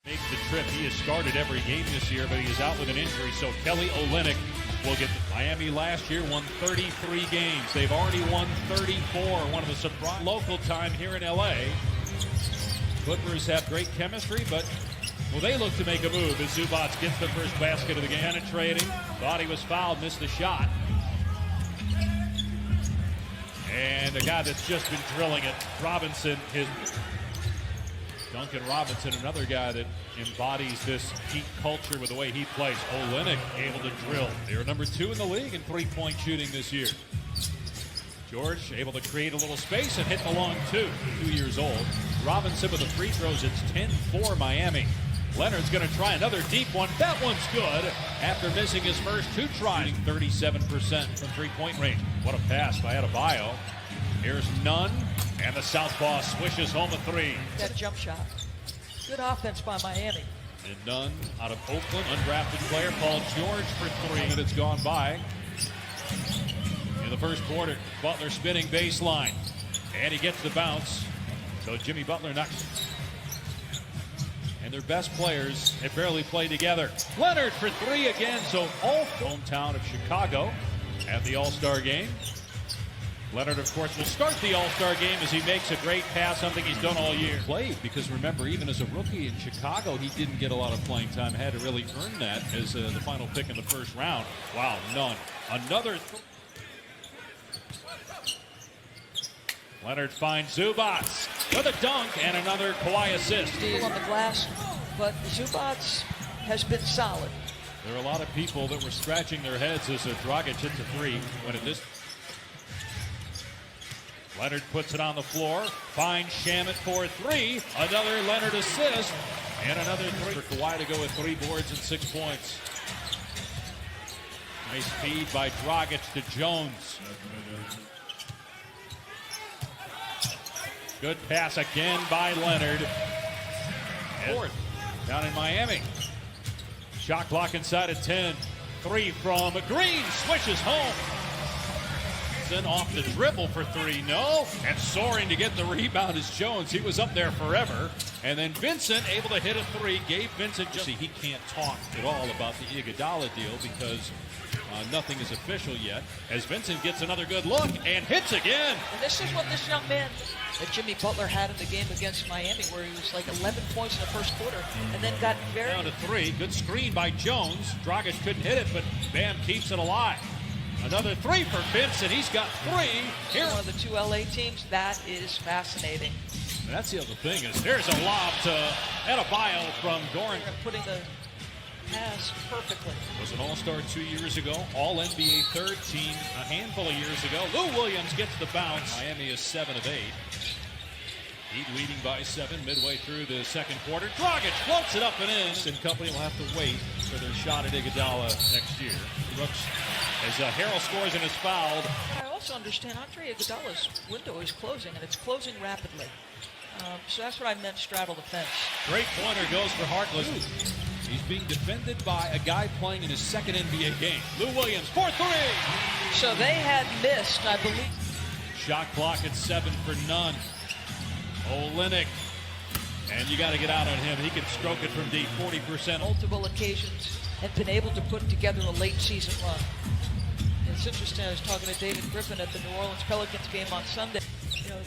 Make the trip. He has started every game this year, but he is out with an injury. So Kelly Olynyk will get the Miami last year won 33 games. They've already won 34. One of the surprise local time here in LA. Clippers have great chemistry, but well, they look to make a move as Zubac gets the first basket of the game. Penetrating, thought he was fouled, missed the shot. And a guy that's just been drilling it, Robinson, Duncan Robinson, another guy that embodies this Heat culture with the way he plays. Olynyk able to drill. They're number 2 in the league in three-point shooting this year. George able to create a little space and hit the long 2 years old. Robinson with the free throws. It's 10-4 Miami. Leonard's going to try another deep one. That one's good after missing his first 2 tries. 37% from three-point range. What a pass by Adebayo. Here's Nunn, and the southpaw swishes home a 3. That jump shot. Good offense by Miami. And Nunn out of Oakland, undrafted player, Paul George for 3 minutes gone by. In the first quarter, Butler spinning baseline, and he gets the bounce. So Jimmy Butler knocks. And their best players have barely played together. Leonard for 3 again, so all hometown of Chicago at the All-Star game. Leonard, of course, will start the All-Star game as he makes a great pass, something he's done all year. Played, because remember, even as a rookie in Chicago, he didn't get a lot of playing time. Had to really earn that as the final pick in the first round. Wow, Nunn. Another. Leonard finds Zubac with a dunk and another Kawhi assist. Steal on the glass, but Zubac has been solid. There are a lot of people that were scratching their heads as Dragic hits a 3 when it this. Leonard puts it on the floor, finds Shamet for 3, another Leonard assist, and another 3 for Kawhi to go with 3 boards and 6 points. Nice feed by Dragic to Jones. Good pass again by Leonard. And fourth down in Miami. Shot clock inside at 10. 3 from Green, swishes home. Then off the dribble for 3, no. And soaring to get the rebound is Jones. He was up there forever. And then Vincent able to hit a 3. Gave Vincent just. He can't talk at all about the Iguodala deal because nothing is official yet. As Vincent gets another good look and hits again. And this is what this young man that Jimmy Butler had in the game against Miami, where he was like 11 points in the first quarter and then got very. Down to 3. Good screen by Jones. Dragic couldn't hit it, but Bam keeps it alive. Another 3 for Vincent. He's got 3. Here, one of the 2 LA teams. That is fascinating. And that's the other thing is there's a lob to Adebayo from Goran. Putting the pass perfectly. Was an All-Star 2 years ago. All-NBA third team a handful of years ago. Lou Williams gets the bounce. Miami is 7 of 8. Heat leading by 7 midway through the second quarter. Dragic floats it up and in. And company will have to wait for their shot at Iguodala next year. Brooks, as Harrell scores and is fouled. I also understand Andre Iguodala's window is closing, and it's closing rapidly. So that's what I meant, straddle the fence. Great pointer goes for Harkless. He's being defended by a guy playing in his second NBA game. Lou Williams, 4-3. So they had missed, I believe. Shot clock at 7 for Nunn. Olynyk. And you got to get out on him. He can stroke it from deep, 40%. Multiple occasions and been able to put together a late season run. It's interesting, I was talking to David Griffin at the New Orleans Pelicans game on Sunday. You know,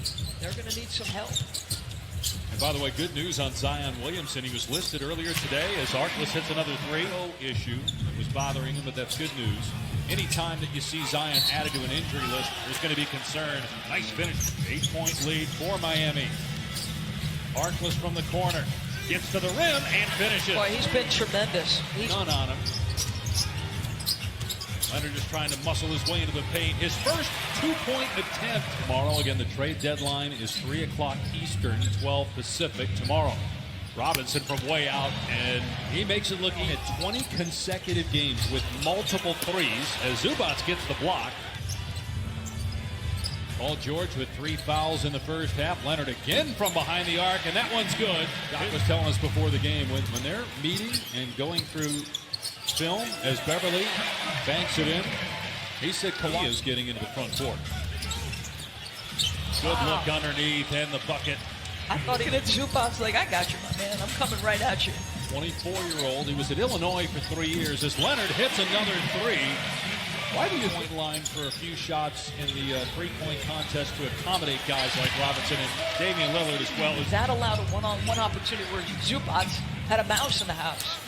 they're going to need some help. And by the way, good news on Zion Williamson. He was listed earlier today as Harkless hits another 3. No issue that was bothering him, but that's good news. Anytime that you see Zion added to an injury list, there's going to be concern. Nice finish. 8-point lead for Miami. Harkless from the corner. Gets to the rim and finishes. Boy, he's been tremendous. None on him. Leonard just trying to muscle his way into the paint. His first 2-point attempt. Tomorrow, again, the trade deadline is 3 o'clock Eastern, 12 Pacific tomorrow. Robinson from way out, and he makes it looking at 20 consecutive games with multiple threes as Zubac gets the block. Paul George with 3 fouls in the first half. Leonard again from behind the arc, and that one's good. Doc was telling us before the game, when they're meeting and going through film as Beverly banks it in, he said Kawhi is getting into the front court. Good look underneath and the bucket. I thought he did Zubac's like, I got you, my man. I'm coming right at you. 24-year-old. He was at Illinois for 3 years. As Leonard hits another three. Why do you point line for a few shots in the three-point contest to accommodate guys like Robinson and Damian Lillard as well? That allowed a one-on-one opportunity where Zubac had a mouse in the house.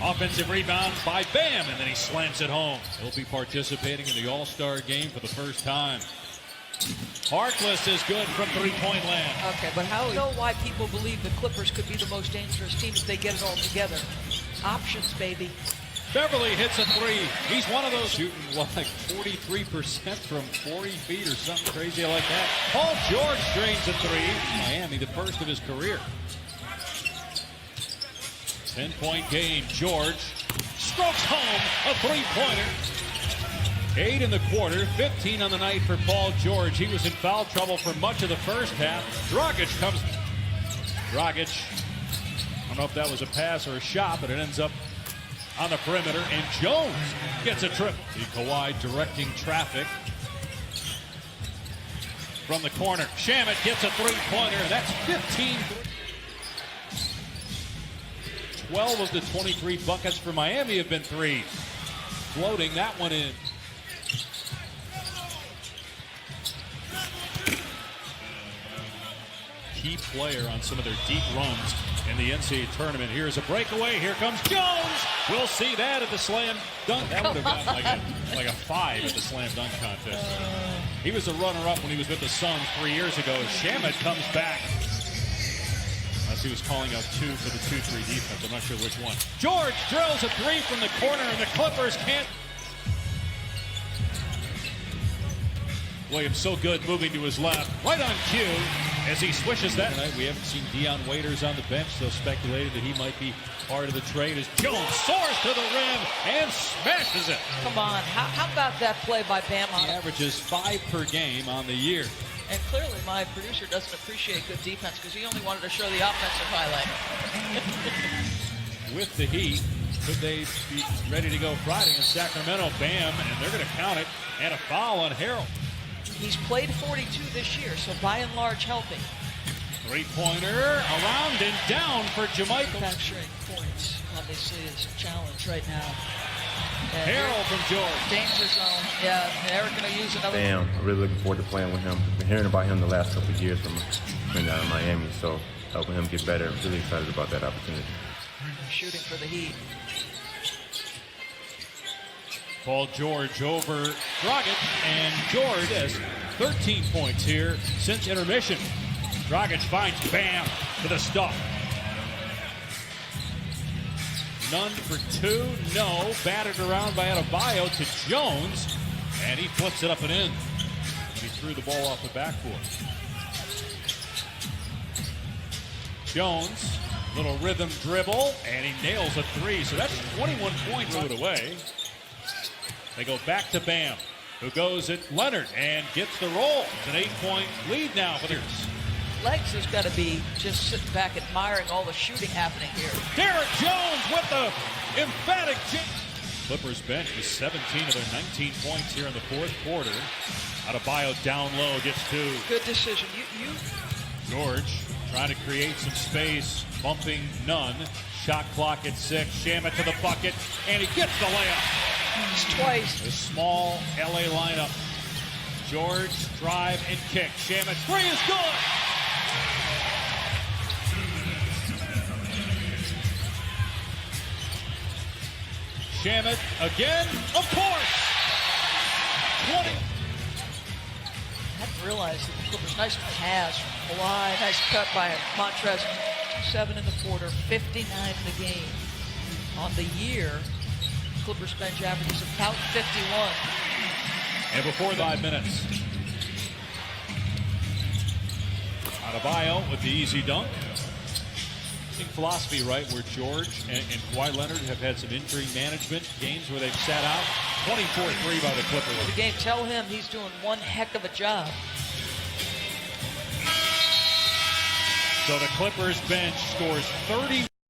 Offensive rebound by Bam, and then he slams it home. He'll be participating in the All-Star game for the first time. Harkless is good from three-point land. Okay, but how do you know why people believe the Clippers could be the most dangerous team if they get it all together? Options, baby. Beverly hits a three. He's one of those shooting like 43% from 40 feet or something crazy like that. Paul George drains a three. Miami, the first of his career. 10-point game. George strokes home a three-pointer. 8 in the quarter, 15 on the night for Paul George. He was in foul trouble for much of the first half. Dragic comes. Dragic, I don't know if that was a pass or a shot, but it ends up on the perimeter. And Jones gets a triple. The Kawhi directing traffic from the corner. Shamet gets a three-pointer. That's 15. 12 of the 23 buckets for Miami have been threes. Floating that one in. Key player on some of their deep runs in the NCAA tournament. Here's a breakaway. Here comes Jones. We'll see that at the slam dunk. That would have gotten like a 5 at the slam dunk contest. He was a runner-up when he was with the Suns 3 years ago. Shamet comes back. Unless he was calling out 2 for the 2-3 defense. I'm not sure which one. George drills a three from the corner, and the Clippers can't. Williams so good moving to his left, right on cue as he swishes that. Tonight we haven't seen Dion Waiters on the bench, so speculated that he might be part of the trade as Jones soars to the rim and smashes it. Come on, how about that play by Bam? He averages 5 per game on the year. And clearly my producer doesn't appreciate good defense because he only wanted to show the offensive highlight. With the Heat, could they be ready to go Friday in Sacramento? Bam, and they're going to count it, and a foul on Harrell. He's played 42 this year, so by and large healthy. Three-pointer around and down for Jamaica. Manufacturing points obviously is a challenge right now. Harrell from George. Danger zone. Yeah, they're going to use another. Bam, I'm really looking forward to playing with him. Been hearing about him the last couple of years from being out of Miami, so helping him get better. I'm really excited about that opportunity. Shooting for the Heat. Paul George over Dragic, and George has 13 points here since intermission. Dragic finds Bam for the stuff. None for 2, no. Batted around by Adebayo to Jones, and he flips it up and in. He threw the ball off the backboard. Jones, little rhythm dribble, and he nails a three. So that's 21 points put away. They go back to Bam, who goes at Leonard and gets the roll. It's an 8-point lead now for the Legs has got to be just sitting back admiring all the shooting happening here. Derek Jones with the emphatic chip. Clippers bench is 17 of their 19 points here in the fourth quarter. Adebayo down low gets 2. Good decision. George trying to create some space, bumping none. Shot clock at 6. Shamet to the bucket, and he gets the layup. It's twice. The small LA lineup. George, drive and kick. Shamet, 3 is good. Shamet again, of course. 20. I didn't realize that the Clippers, nice pass from Kawhi, nice cut by Montrez. 7 in the quarter, 59 in the game. On the year, Clippers bench averages about 51. And before 5 minutes. Adebayo with the easy dunk. Philosophy, right, where George and Kawhi Leonard have had some injury management games where they've sat out. 24-3 by the Clippers. The game, tell him he's doing one heck of a job. So the Clippers bench scores 30.